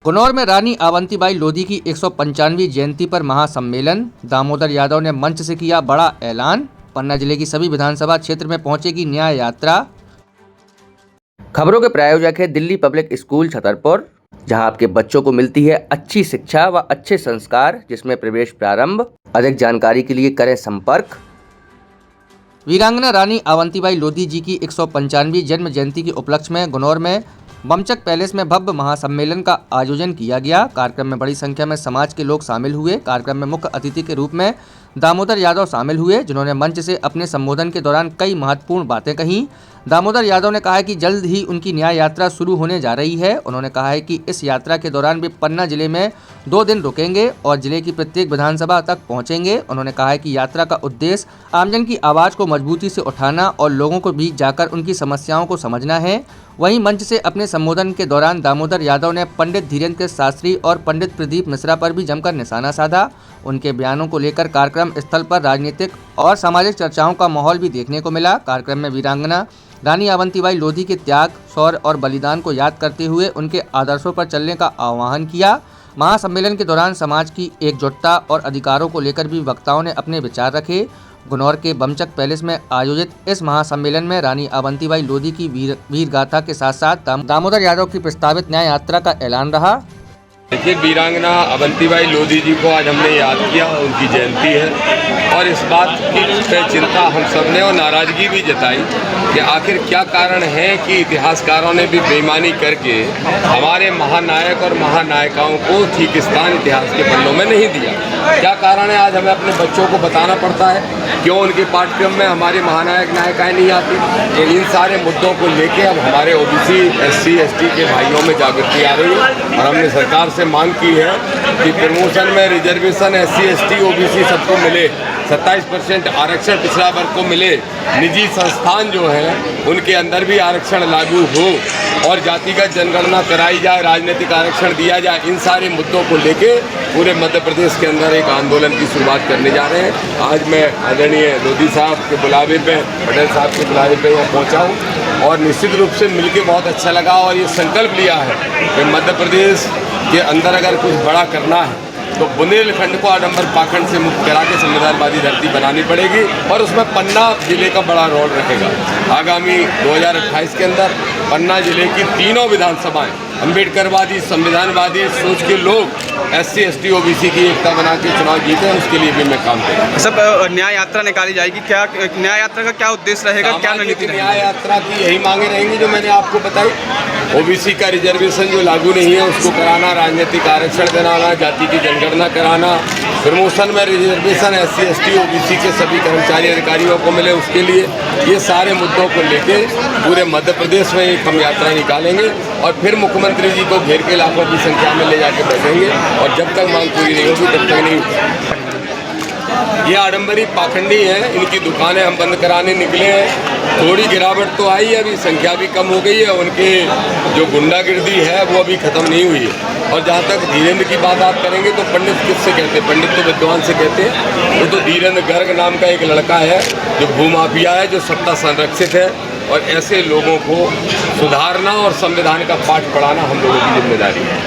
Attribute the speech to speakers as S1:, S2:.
S1: गुनौर में रानी अवंतीबाई लोधी की 195वीं जयंती पर महासम्मेलन। दामोदर यादव ने मंच से किया बड़ा ऐलान। पन्ना जिले की सभी विधानसभा क्षेत्र में पहुंचेगी न्याय यात्रा। खबरों के प्रायोजक है दिल्ली पब्लिक स्कूल छतरपुर, जहां आपके बच्चों को मिलती है अच्छी शिक्षा व अच्छे संस्कार, जिसमें प्रवेश प्रारंभ। अधिक जानकारी के लिए करें संपर्क। वीरांगना रानी अवंतीबाई लोधी जी की 195वीं जन्म जयंती के उपलक्ष्य में गुनौर में बमचक पैलेस में भव्य महासम्मेलन का आयोजन किया गया। कार्यक्रम में बड़ी संख्या में समाज के लोग शामिल हुए। कार्यक्रम में मुख्य अतिथि के रूप में दामोदर यादव शामिल हुए, जिन्होंने मंच से अपने संबोधन के दौरान कई महत्वपूर्ण बातें कहीं। दामोदर यादव ने कहा है कि जल्द ही उनकी न्याय यात्रा शुरू होने जा रही है। उन्होंने कहा है कि इस यात्रा के दौरान वे पन्ना जिले में 2 दिन रुकेंगे और जिले की प्रत्येक विधानसभा तक पहुंचेंगे। उन्होंने कहा है कि यात्रा का उद्देश्य आमजन की आवाज़ को मजबूती से उठाना और लोगों के बीच जाकर उनकी समस्याओं को समझना है। वहीं मंच से अपने संबोधन के दौरान दामोदर यादव ने पंडित धीरेन्द्र शास्त्री और पंडित प्रदीप मिश्रा पर भी जमकर निशाना साधा। उनके बयानों को लेकर कार्यक्रम स्थल पर राजनीतिक और सामाजिक चर्चाओं का माहौल भी देखने को मिला। कार्यक्रम में वीरांगना रानी अवंतीबाई लोधी के त्याग, शौर्य और बलिदान को याद करते हुए उनके आदर्शों पर चलने का आह्वान किया। महासम्मेलन के दौरान समाज की एकजुटता और अधिकारों को लेकर भी वक्ताओं ने अपने विचार रखे। गुनौर के बमचक पैलेस में आयोजित इस महासम्मेलन में रानी अवंतीबाई लोधी की वीर गाथा के साथ साथ दामोदर यादव की प्रस्तावित न्याय यात्रा का ऐलान रहा।
S2: देखिए, वीरांगना अवंतीबाई लोधी जी को आज हमने याद किया, उनकी जयंती है और इस बात की चिंता हम सब ने और नाराज़गी भी जताई कि आखिर क्या कारण है कि इतिहासकारों ने भी बेईमानी करके हमारे महानायक और महानायिकाओं को ठीक स्थान इतिहास के पन्नों में नहीं दिया। क्या कारण है आज हमें अपने बच्चों को बताना पड़ता है, क्यों उनके पाठ्यक्रम में हमारी महानायक नायिकाएँ नहीं आती। इन सारे मुद्दों को लेके अब हमारे ओबीसी SC ST के भाइयों में जागृति आ रही है और हमने सरकार से मांग की है कि प्रमोशन में रिजर्वेशन SC ST OBC सबको मिले, 27% आरक्षण पिछड़ा वर्ग को मिले, निजी संस्थान जो हैं उनके अंदर भी आरक्षण लागू हो और जातिगत जनगणना कराई जाए, राजनीतिक आरक्षण दिया जाए। इन सारे मुद्दों को लेके पूरे मध्य प्रदेश के अंदर एक आंदोलन की शुरुआत करने जा रहे हैं। आज मैं आदरणीय लोधी साहब के बुलावे पे, पटेल साहब के बुलावे पे यहाँ पहुँचा हूँ और निश्चित रूप से मिलके बहुत अच्छा लगा और ये संकल्प लिया है कि मध्य प्रदेश के अंदर अगर कुछ बड़ा करना है तो बुंदेलखंड को आडंबर पाखंड से मुक्त करा के संविधानवादी धरती बनानी पड़ेगी और उसमें पन्ना जिले का बड़ा रोल रहेगा। आगामी 2028 के अंदर पन्ना जिले की तीनों विधानसभाएं अम्बेडकरवादी संविधानवादी सोच के लोग SC ST OBC की एकता बना के चुनाव जीते हैं, उसके लिए भी मैं काम करूँगा।
S3: सब न्याय यात्रा निकाली जाएगी, क्या न्याय यात्रा का क्या उद्देश्य रहेगा, क्या रणनीति?
S2: न्याय यात्रा की यही मांगे रहेंगी जो मैंने आपको बताई। OBC का रिजर्वेशन जो लागू नहीं है उसको कराना, राजनीतिक आरक्षण दिलाना, जाति की जनगणना कराना, प्रमोशन में रिजर्वेशन SC ST OBC के सभी कर्मचारी अधिकारियों को मिले, उसके लिए ये सारे मुद्दों को लेके पूरे मध्य प्रदेश में एक हम यात्रा निकालेंगे और फिर मुख्यमंत्री जी को घेर के लाखों की संख्या में ले जाके बैठेंगे और जब तक मांग पूरी नहीं होगी तब तक नहीं। ये आडंबरी पाखंडी हैं, इनकी दुकानें हम बंद कराने निकले हैं। थोड़ी गिरावट तो आई है, अभी संख्या भी कम हो गई है, उनके जो गुंडागिर्दी है वो अभी ख़त्म नहीं हुई है। और जहाँ तक धीरेन्द्र की बात आप करेंगे तो पंडित किससे कहते हैं? पंडित तो विद्वान से कहते हैं। वो तो धीरेन्द्र गर्ग नाम का एक लड़का है जो भूमाफिया है, जो सत्ता संरक्षित है और ऐसे लोगों को सुधारना और संविधान का पाठ पढ़ाना हम लोगों की जिम्मेदारी है।